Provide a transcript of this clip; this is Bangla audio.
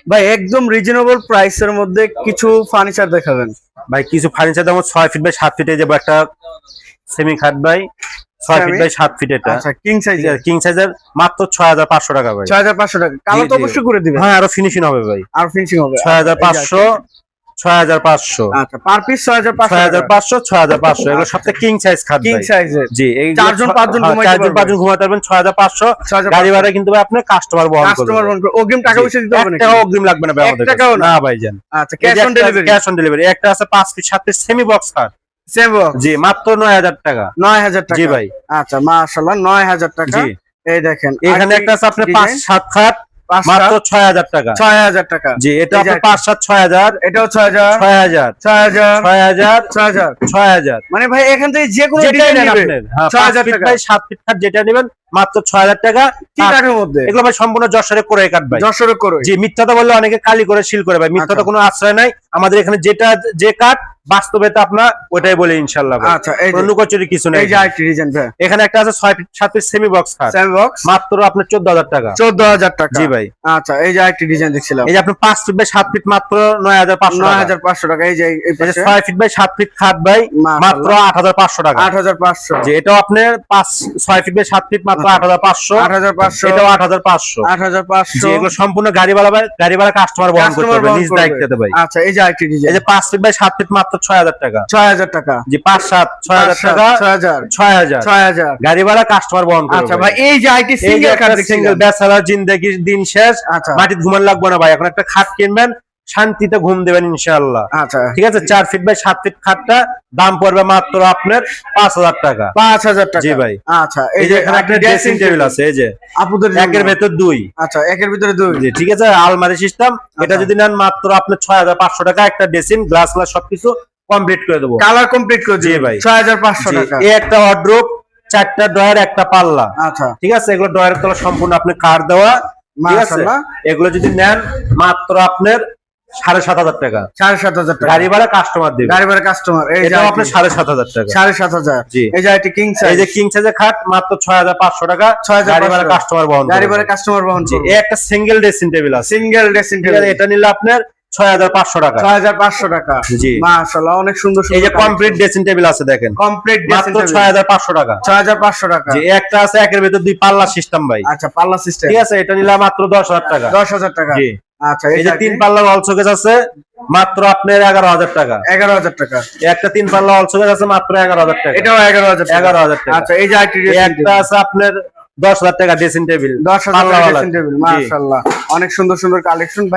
ভাই একদম রিজনেবল প্রাইসের মধ্যে কিছু ফার্নিচার দেখাবেন। ভাই কিছু ফার্নিচার যেমন 6 ফিট বাই 7 ফিটে যাবো একটা সেমি খাট ভাই, 6 ফিট বাই 7 ফিট এটা। আচ্ছা কিং সাইজ, কিং সাইজের মাত্র 6500 টাকা ভাই। 6500 টাকা। কালার তো অবশ্যই করে দিবেন। হ্যাঁ আরো ফিনিশিং হবে ভাই, আর ফিনিশিং হবে 6500 6500। আচ্ছা পার পিস 6500 6500 6500 এগুলো সবথেকে কিং সাইজ খাট কিং ভাই। সাইজের। জি এই 4 জন 5 জন ঘুমাইতে পারবেন। 4 জন 5 জন ঘুমাতে পারবেন 6500। গাড়ি ভাড়া কিন্তু ভাই আপনি কাস্টমার বহন করবেন। কাস্টমার বহন করবে। অগ্রিম টাকা পয়সা দিতে হবে নাকি? 1 টাকা অগ্রিম লাগবে না ভাই আমাদের কাছে। না ভাই জান। আচ্ছা cash on delivery. Cash on delivery. একটা আছে 5 ফিট 7 ফিট সেমি বক্স খাট। Same box. জি মাত্র 9000 টাকা। 9000 টাকা। জি ভাই। আচ্ছা মাশাআল্লাহ 9000 টাকা। জি এই দেখেন এখানে একটা আছে আপনার 5 7 খাট মাত্র 6000 টাকা। 6000 টাকা। জি এটা আপনার 5 7 6000। এটাও 6000 6000 6000 6000 6000 6000। মানে ভাই এখান থেকে যে কোনো যেটা ডিজাইন নেবেন নেবেন আপনি, হ্যাঁ 6000 5 ফিট টাকা। বাই 7 ফিট খাট যেটা নেবেন মাত্র 6000 টাকা। কি কাঠের মধ্যে? এগুলো ভাই সম্পূর্ণ যশোরে করে কাট ভাই। যশোরে করে। জি মিথ্যা তো বললে অনেকে কালি করে সিল করে ভাই, মিথ্যা তো কোনো আশ্রয় নাই আমাদের এখানে। যেটা যে কাট বাস্তবে তো আপনার ওটাই বলে ইনশাআল্লাহ ভাই। আচ্ছা এই যে লুকোচুরি কিছু নাই। এই যে আরেকটি ডিজাইন ভাই। এখানে একটা আছে 6 ফিট 7 ফিট সেমি বক্স খাট সেম বক্স মাত্র আপনার 14000 টাকা। 14000 টাকা। জি ভাই। আচ্ছা এই যে আরেকটি ডিজাইন দেখছিলাম। এই যে আপনি 5 ফিট বাই 7 ফিট মাত্র 9500 টাকা। 9500 টাকা। এই যে এই এই যে পাশে 6 ফিট বাই 7 ফিট খাট ভাই মাশাআল্লাহ। মাত্র 8500 টাকা। 8500। জি এটাও আপনার 6 ফিট বাই 7 ফিট মাত্র 8500। 8500। এটাও 8500। 8500। জি এগুলো সম্পূর্ণ গাড়ি ভাড়া কাস্টমার বহন করতে হবে নিজ দায়িত্বে ভাই। আচ্ছা এই যে আরেকটি এই ডিজাইন। যে 5 ফিট বাই 7 ফিট মাত্র 6000 টাকা। 6000 টাকা। জি 5 7 6000 টাকা। 6000 6000 6000। গাড়ি ভাড়া কাস্টমার বহন করবে। আচ্ছা ভাই এই যে আরেকটি এই যে সিঙ্গেল একটা কাট সিঙ্গেল দেখছিলাম। ব্যাচেলর জিন্দেগির দিন শেষ, আচ্ছা। মাটিতে ঘুমান লাগবে না ভাই। এখন একটা খাট কিনবেন শান্তিতে ঘুম দেবেন ইনশাআল্লাহ। আচ্ছা ঠিক আছে 4 ফিট বাই 7 ফিট খাটটা দাম পড়বে মাত্র আপনার 5000 টাকা। 5000 টাকা। জি ভাই। আচ্ছা এই যে এখানে একটা ড্রেসিং টেবিল আছে এই যে আপুদের একের ভেতর 2। আচ্ছা একের ভিতরে দুই। জি ঠিক আছে আলমারি সিস্টেম। এটা যদি নেন মাত্র আপনার 6500 টাকা। একটা ড্রেসিং গ্লাস সবকিছু কমপ্লিট করে দেবো। কালার কমপ্লিট করে জি দিবেন ভাই। 6500 জি, টাকা। এই একটা ওয়ার্ড্রোব, 4টা ড্রয়ার, একটা পাল্লা। আচ্ছা ঠিক আছে এগুলো ড্রয়ারের তলা সম্পূর্ণ আপনি কাঠ দেওয়া। ঠিক আছে মাশাআল্লাহ। এগুলো যদি নেন মাত্র আপনার 7500 টাকা। 7500 টাকা। গাড়ি ভাড়া কাস্টমার দেবে। গাড়ি ভাড়া কাস্টমার। এই যে এটা আপনার 7500 টাকা। 7500। জি। এই যে আরেকটি কিং সাইজ। এই যে কিং সাইজের খাট মাত্র 6500 টাকা। 6500 গাড়ি ভাড়া কাস্টমার বহন করবে। গাড়ি ভাড়া কাস্টমার বহন জি করবে। এই একটা সিঙ্গেল ড্রেসিং টেবিল আছে। সিঙ্গেল ড্রেসিং ঠিক আছে টেবিল এটা নিলে আপনার 6500 টাকা। 6500 টাকা। জি। মাশাআল্লাহ অনেক সুন্দর সুন্দর। এই যে কমপ্লিট ড্রেসিং টেবিল আছে দেখেন কমপ্লিট ড্রেসিং মাত্র টেবিল 6500 টাকা। 6500 টাকা। জি একটা আছে একের ভেতর 2 পাল্লা সিস্টেম ভাই। আচ্ছা পাল্লা সিস্টেম। ঠিক আছে এটা নিলে মাত্র 10000 টাকা। 10000 টাকা। জি। আচ্ছা এই যে 3 পাল্লা অল শোকেস আছে মাত্র আপনার 11000 টাকা। 11000 টাকা। একটা 3 পাল্লা অল শোকেস আছে মাত্র 11000 টাকা। এটাও 11000 টাকা। 11000 টাকা। আচ্ছা এই যে আরেকটি এই ড্রেসিং একটা আছে আপনার 10000 টাকা ড্রেসিং টেবিল। 10000 টাকা ড্রেসিং টেবিল। মাশাআল্লাহ অনেক সুন্দর সুন্দর কালেকশন ভাই।